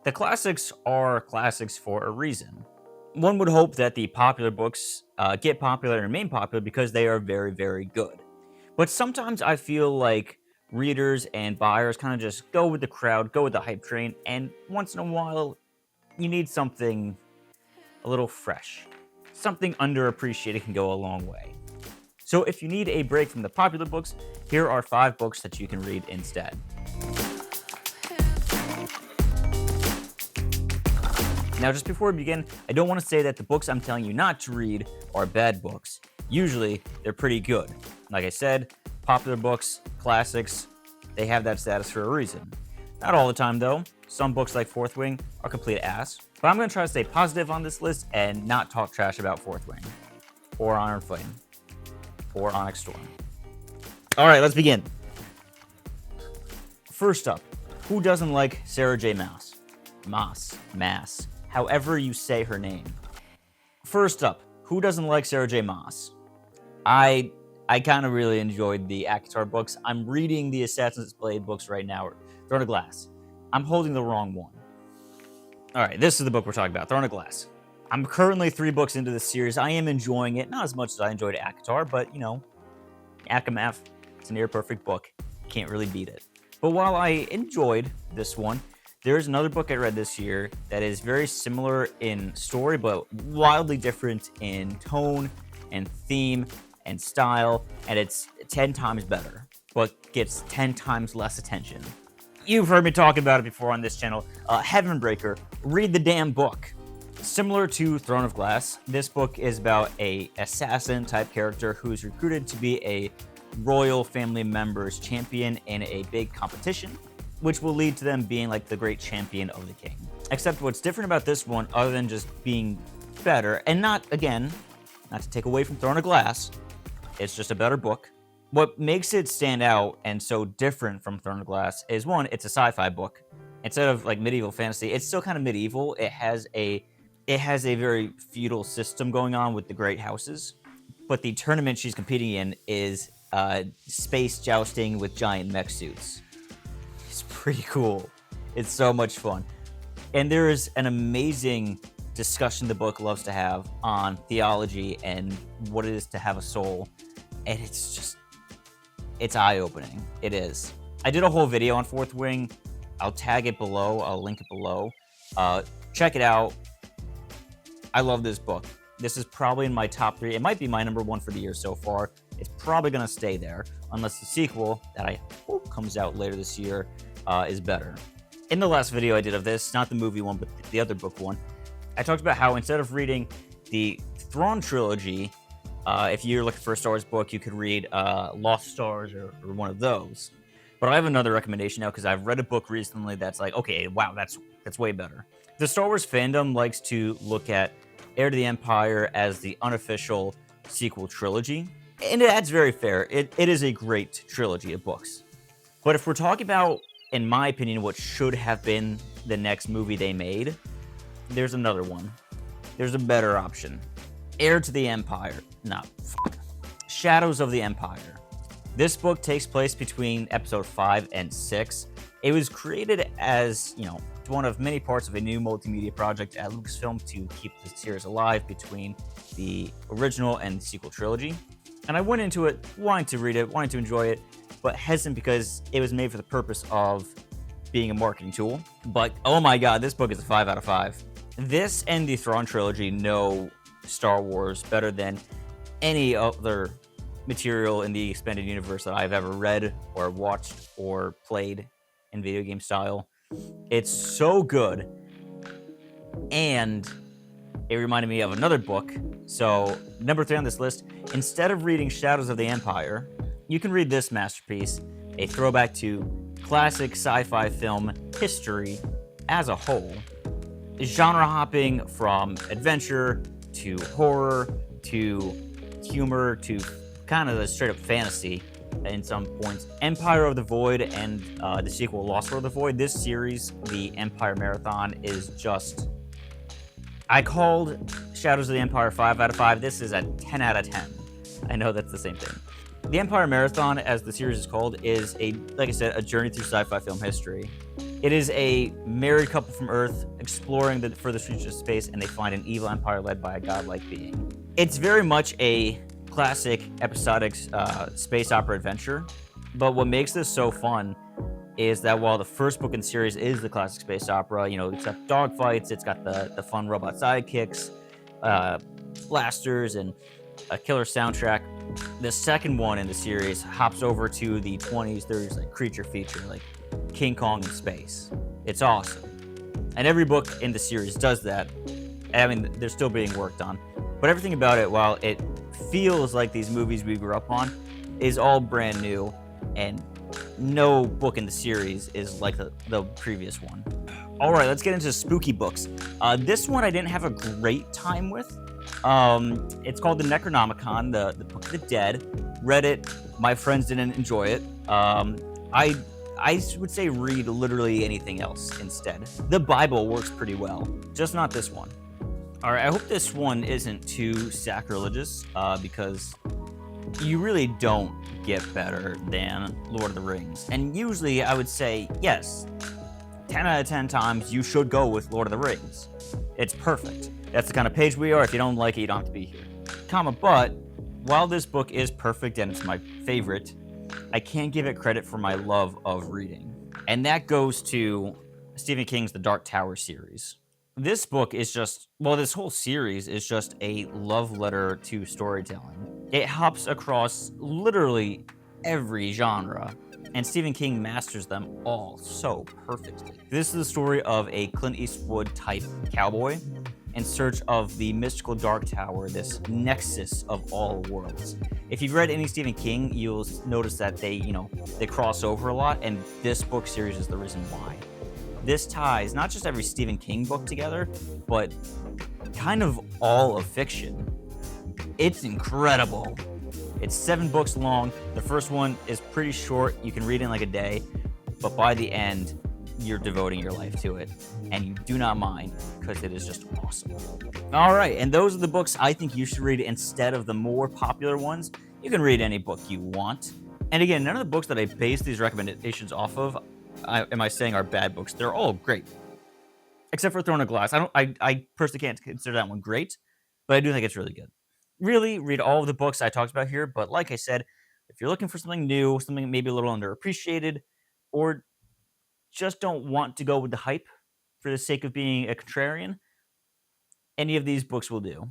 The classics are classics for a reason. One would hope that the popular books get popular and remain popular because they are very, very good. But sometimes I feel like readers and buyers kind of just go with the crowd, go with the hype train, and once in a while, you need something a little fresh. Something underappreciated can go a long way. So if you need a break from the popular books, here are 5 books that you can read instead. Now, just before we begin, I don't want to say that the books I'm telling you not to read are bad books. Usually, they're pretty good. Like I said, popular books, classics, they have that status for a reason. Not all the time, though. Some books like Fourth Wing are complete ass. But I'm going to try to stay positive on this list and not talk trash about Fourth Wing, or Honor and Flame, or Onyx Storm. All right, let's begin. First up, who doesn't like Sarah J. Maas? Maas. However you say her name. First up, who doesn't like Sarah J. Maas? I kind of really enjoyed the ACOTAR books. I'm reading the Assassin's Blade books right now, Throne of Glass. I'm holding the wrong one. All right, this is the book we're talking about, Throne of Glass. I'm currently 3 books into this series. I am enjoying it, not as much as I enjoyed ACOTAR, but, you know, Akamath, it's a near-perfect book. Can't really beat it. But while I enjoyed this one, there's another book I read this year that is very similar in story, but wildly different in tone and theme and style, and it's 10 times better, but gets 10 times less attention. You've heard me talk about it before on this channel. Heavenbreaker. Read the damn book. Similar to Throne of Glass, this book is about a assassin-type character who's recruited to be a royal family member's champion in a big competition, which will lead to them being like the great champion of the king. Except what's different about this one, other than just being better, and not to take away from Throne of Glass, it's just a better book. What makes it stand out and so different from Throne of Glass is, one, it's a sci-fi book. Instead of like medieval fantasy, it's still kind of medieval. It has a very feudal system going on with the great houses. But the tournament she's competing in is space jousting with giant mech suits. It's pretty cool. It's so much fun. And there is an amazing discussion the book loves to have on theology and what it is to have a soul. And it's eye-opening. It is. I did a whole video on Fourth Wing. I'll tag it below. I'll link it below. Check it out. I love this book. This is probably in my top 3. It might be my number 1 for the year so far. It's probably going to stay there, unless the sequel that I hope comes out later this year is better. In the last video I did of this, not the movie one, but the other book one, I talked about how instead of reading the Thrawn trilogy, if you're looking for a Star Wars book, you could read Lost Stars or one of those. But I have another recommendation now because I've read a book recently that's like, okay, wow, that's way better. The Star Wars fandom likes to look at Heir to the Empire as the unofficial sequel trilogy, and that's very fair. It is a great trilogy of books. But if we're talking about, in my opinion, what should have been the next movie they made, there's another one. There's a better option. Heir to the Empire. Shadows of the Empire. This book takes place between episode 5 and 6. It was created as, one of many parts of a new multimedia project at Lucasfilm to keep the series alive between the original and the sequel trilogy. And I went into it wanting to read it, wanting to enjoy it, but hesitant because it was made for the purpose of being a marketing tool. But oh my god, this book is a 5 out of 5. This and the Thrawn trilogy know Star Wars better than any other material in the expanded universe that I've ever read or watched or played in video game style. It's so good, and it reminded me of another book. So, number 3 on this list, instead of reading Shadows of the Empire, you can read this masterpiece, a throwback to classic sci-fi film history as a whole. Genre hopping from adventure to horror to humor to kind of a straight-up fantasy in some points. Empire of the Void and the sequel Lost World of the Void. This series, the Empire Marathon, is just... I called Shadows of the Empire 5 out of 5. This is a 10 out of 10. I know that's the same thing. The Empire Marathon, as the series is called, is like I said, a journey through sci-fi film history. It is a married couple from Earth exploring the furthest reaches of space, and they find an evil empire led by a godlike being. It's very much a classic episodic space opera adventure, but what makes this so fun is that while the first book in the series is the classic space opera, it's got dogfights, it's got the fun robot sidekicks, uh, blasters, and a killer soundtrack. The second one in the series hops over to the 20s, 30s, like creature feature, like King Kong in space. It's awesome. And every book in the series does that. I mean, they're still being worked on. But everything about it, while it feels like these movies we grew up on, is all brand new. And no book in the series is like the previous one. All right, let's get into spooky books. This one I didn't have a great time with. It's called the Necronomicon, the Book of the Dead. Read it. My friends didn't enjoy it. I would say read literally anything else instead. The Bible works pretty well, just not this one. All right, I hope this one isn't too sacrilegious, because you really don't get better than Lord of the Rings. And usually I would say, yes, 10 out of 10 times you should go with Lord of the Rings. It's perfect. That's the kind of page we are. If you don't like it, you don't have to be here. But while this book is perfect and it's my favorite, I can't give it credit for my love of reading. And that goes to Stephen King's The Dark Tower series. This book is this whole series is just a love letter to storytelling. It hops across literally every genre, and Stephen King masters them all so perfectly. This is the story of a Clint Eastwood type cowboy in search of the mystical Dark Tower, this nexus of all worlds. If you've read any Stephen King, you'll notice that they cross over a lot, and this book series is the reason why. This ties not just every Stephen King book together, but kind of all of fiction. It's incredible. It's 7 books long. The first one is pretty short. You can read it in like a day, but by the end, you're devoting your life to it, and you do not mind because it is just awesome. All right, and those are the books I think you should read instead of the more popular ones. You can read any book you want. And again, none of the books that I base these recommendations off of am I saying are bad books. They're all great, except for Throne of Glass. I personally can't consider that one great, but I do think it's really good. Really, read all of the books I talked about here, but like I said, if you're looking for something new, something maybe a little underappreciated, or just don't want to go with the hype for the sake of being a contrarian, any of these books will do.